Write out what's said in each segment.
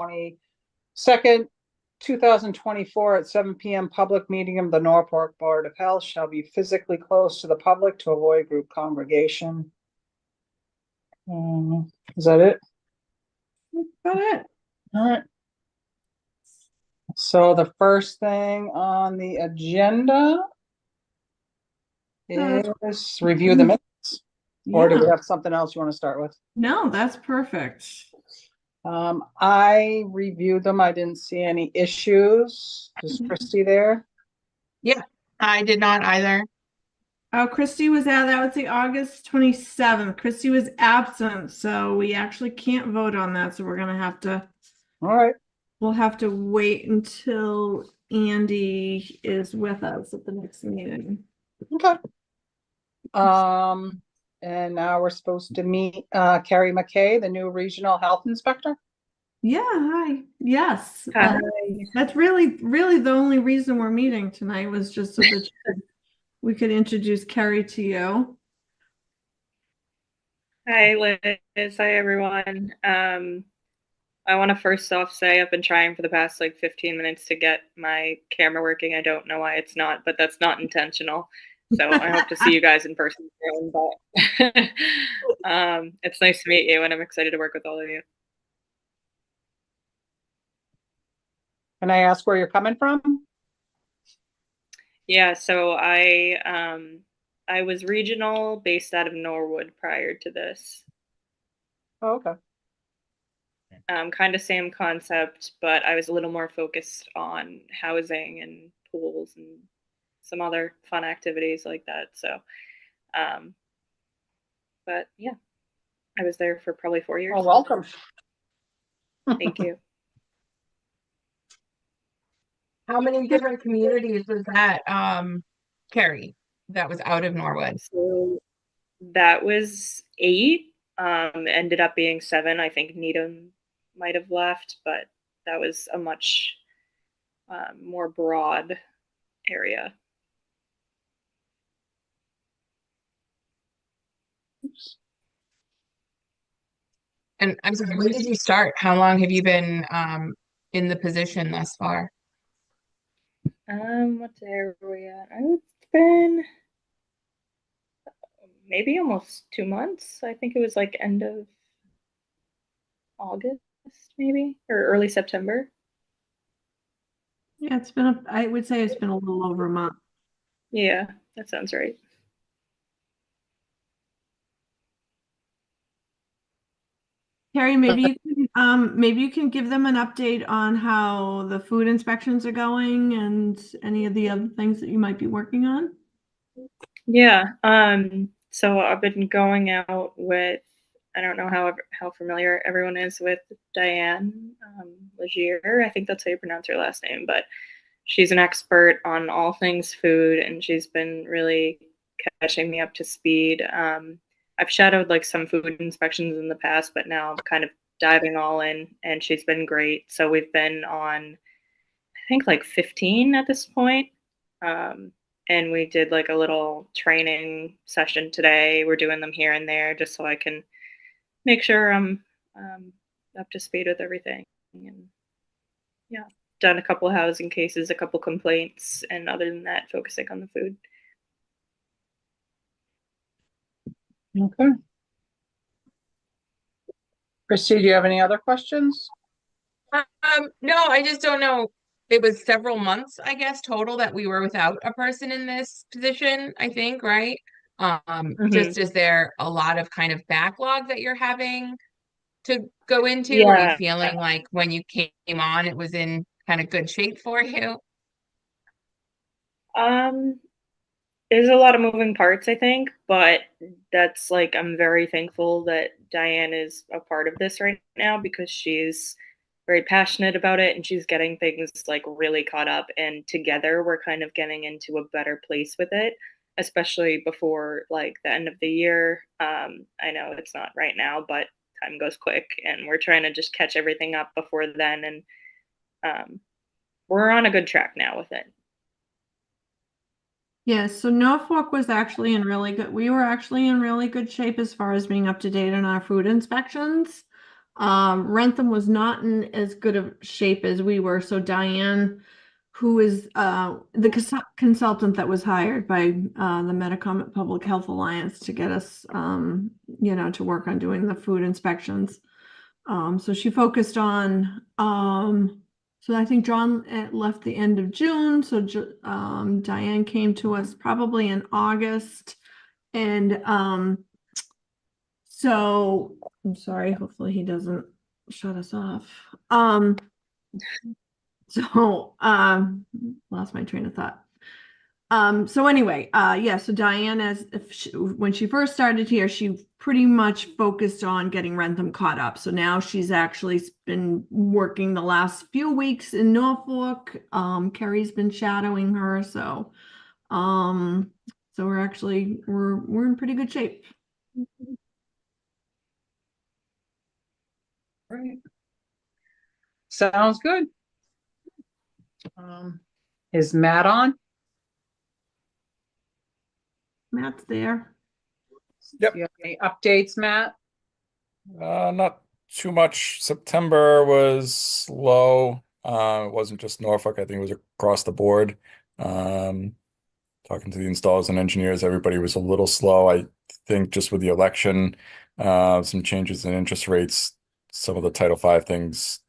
22nd, 2024 at 7 p.m. Public meeting of the Norfolk Board of Health shall be physically closed to the public to avoid group congregation. Is that it? Got it. All right. So the first thing on the agenda is review the minutes. Or do we have something else you want to start with? No, that's perfect. I reviewed them. I didn't see any issues. Is Christy there? Yeah, I did not either. Oh, Christy was out. That was the August 27th. Christy was absent, so we actually can't vote on that. So we're gonna have to. All right. We'll have to wait until Andy is with us at the next meeting. Okay. And now we're supposed to meet Carrie McKay, the new regional health inspector. Yeah, hi. Yes. Hi. That's really the only reason we're meeting tonight was just so that we could introduce Carrie to you. Hi, Liz. Hi, everyone. I want to first off say I've been trying for the past like 15 minutes to get my camera working. I don't know why it's not, but that's not intentional. So I hope to see you guys in person soon. But it's nice to meet you, and I'm excited to work with all of you. Can I ask where you're coming from? Yeah, so I was regional based out of Norwood prior to this. Oh, okay. Kind of same concept, but I was a little more focused on housing and pools and some other fun activities like that. So, but yeah, I was there for probably 4 years. Oh, welcome. Thank you. How many different communities was that, Carrie, that was out of Norwood? So that was 8. Ended up being 7. I think Needham might have left, but that was a much more broad area. And I'm sorry, when did you start? How long have you been in the position thus far? What day are we at? It's been maybe almost 2 months. I think it was like end of August, maybe, or early September. Yeah, I would say it's been a little over a month. Yeah, that sounds right. Carrie, maybe you can give them an update on how the food inspections are going and any of the other things that you might be working on. Yeah. So I've been going out with, I don't know how familiar everyone is with Diane Legier. I think that's how you pronounce her last name, but she's an expert on all things food, and she's been really catching me up to speed. I've shadowed like some food inspections in the past, but now I'm kind of diving all in, and she's been great. So we've been on, I think, like 15 at this point. And we did like a little training session today. We're doing them here and there just so I can make sure I'm up to speed with everything. And yeah, done a couple of housing cases, a couple complaints, and other than that, focusing on the food. Okay. Christy, do you have any other questions? No, I just don't know. It was several months, I guess, total that we were without a person in this position, I think, right? Just is there a lot of kind of backlog that you're having to go into? Yeah. Are you feeling like when you came on, it was in kind of good shape for you? There's a lot of moving parts, I think, but that's like, I'm very thankful that Diane is a part of this right now because she's very passionate about it and she's getting things like really caught up, and together we're kind of getting into a better place with it, especially before like the end of the year. I know it's not right now, but time goes quick and we're trying to just catch everything up before then, and we're on a good track now with it. Yeah, so Norfolk was actually in really good, we were actually in really good shape as far as being up to date on our food inspections. Rentham was not in as good of shape as we were. So Diane, who is the consultant that was hired by the Metacomet Public Health Alliance to get us, to work on doing the food inspections. So she focused on, so I think John left the end of June. So Diane came to us probably in August. And so I'm sorry, hopefully he doesn't shut us off. Lost my train of thought. So anyway, so Diane, when she first started here, she pretty much focused on getting Rentham caught up. So now she's actually been working the last few weeks in Norfolk. Carrie's been shadowing her, so we're in pretty good shape. Right. Sounds good. Is Matt on? Matt's there. Yep. Do you have any updates, Matt? Not too much. September was slow. It wasn't just Norfolk. I think it was across the board. Talking to the installers and engineers, everybody was a little slow. I think just with the election, some changes in interest rates, some of the Title V things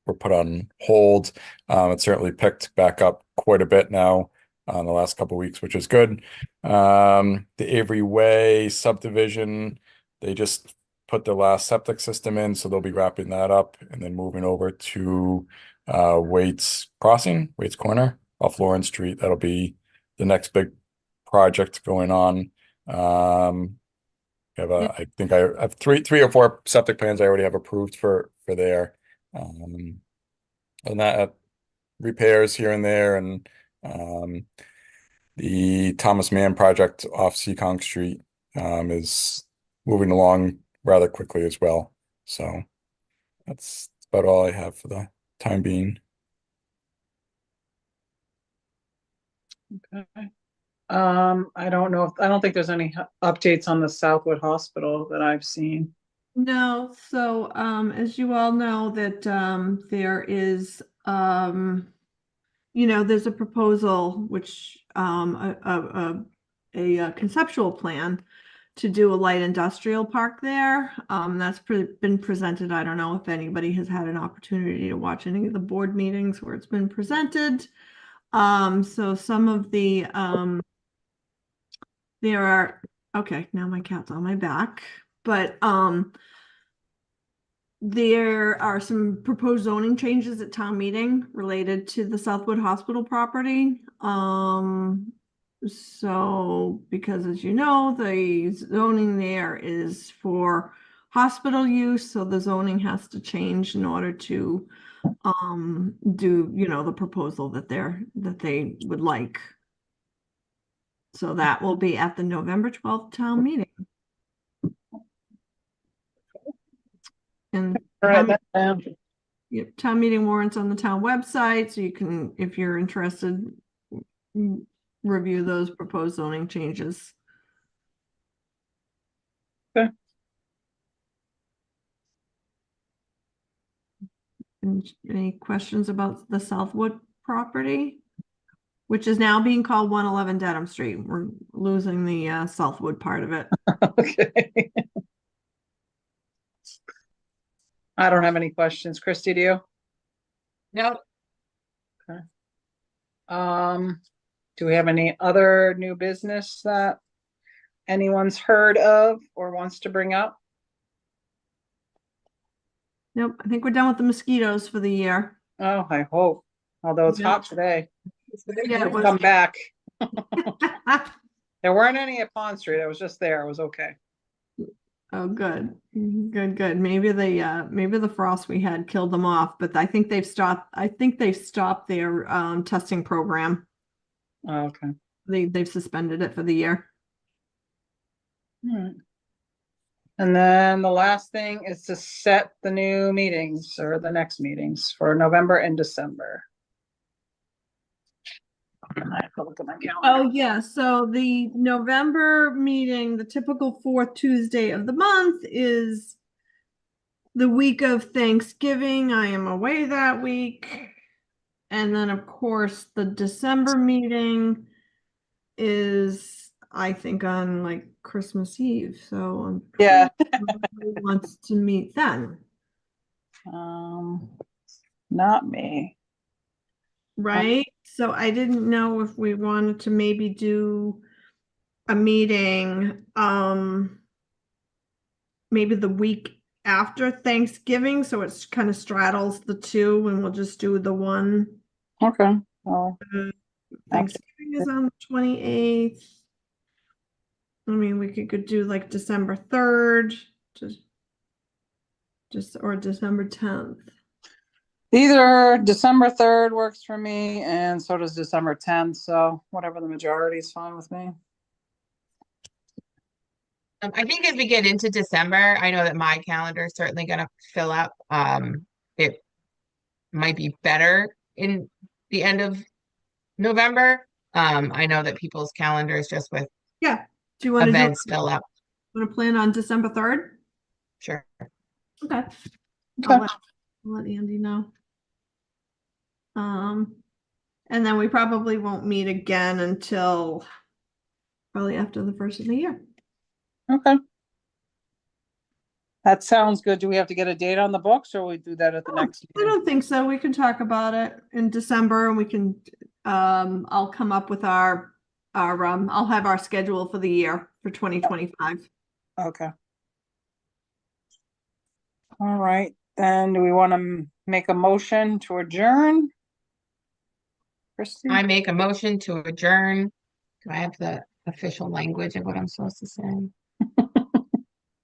were put on hold. It certainly picked back up quite a bit now in the last couple of weeks, which is good. The Avery Way subdivision, they just put the last septic system in, so they'll be wrapping that up and then moving over to Waits Corner off Lawrence Street. That'll be the next big project going on. I think I have three or four septic plans I already have approved for there. And that repairs here and there, and the Thomas Mann project off Seekonk Street is moving along rather quickly as well. So that's about all I have for the time being. Okay. I don't think there's any updates on the Southwood Hospital that I've seen. No, so as you all know that there is there's a proposal which a conceptual plan to do a light industrial park there. That's been presented. I don't know if anybody has had an opportunity to watch any of the board meetings where it's been presented. So some of the okay, now my cat's on my back, but there are some proposed zoning changes at town meeting related to the Southwood Hospital property. So because as you know, the zoning there is for hospital use, so the zoning has to change in order to do, the proposal that they would like. So that will be at the November 12th town meeting. And town meeting warrants on the town website, so you can, if you're interested, review those proposed zoning changes. Okay. And any questions about the Southwood property, which is now being called 111 Dedham Street? We're losing the Southwood part of it. Okay. I don't have any questions. Christy, do you? No, Okay. Do we have any other new business that anyone's heard of or wants to bring up? Nope, I think we're done with the mosquitoes for the year. Oh, I hope. Although it's Yeah. hot today. Yeah, it They've was. come back. There weren't any at Pond Street. I was just there. It was okay. Oh, good. Good. Maybe the frost we had killed them off, but I think they've stopped their testing program. Oh, okay. They've suspended it for the year. All right. And then the last thing is to set the new meetings or the next meetings for November and December. I have to look at my calendar. Oh, yeah. So the November meeting, the typical fourth Tuesday of the month, is The week of Thanksgiving, I am away that week. And then, of course, the December meeting is, I think, on like Christmas Eve. So I'm Yeah. everybody wants to meet then, Not me. right? So I didn't know if we wanted to maybe do a meeting, maybe the week after Thanksgiving, so it's kind of straddles the two, and we'll just do the one. Okay, well, Thanksgiving is on the 28th. I mean, we could do like December 3rd, just or December 10th. either December 3rd works for me, and so does December 10th, so whatever the majority is fine with me. I think as we get into December, I know that my calendar is certainly going to fill up. It might be better in the end of November. I know that people's calendars just with Yeah. Do you want to events fill up. Want to plan on December 3rd? Sure. Okay. Okay. I'll let Andy know. And then we probably won't meet again until probably after the first of the year. Okay. That sounds good. Do we have to get a date on the books, or we do that at the next I meeting? don't think so. We can talk about it in December, and we can, I'll come up with our, I'll have our schedule for the year for 2025. Okay. All right, then do we want to make a motion to adjourn? Christie? I make a motion to adjourn. Do I have the official language of what I'm supposed to say?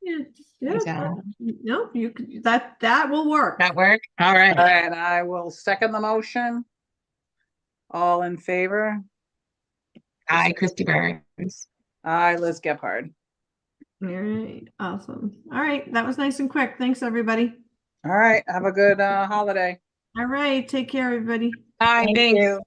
Yeah, I don't. no, you could, that will work. That work? All right. All right, I will second the motion. All in favor? Aye, Christy Burns. Aye, Liz Gephardt. All right, awesome. All right, that was nice and quick. Thanks, everybody. All right, have a good holiday. All right, take care, everybody. Aye, Thank thanks. you.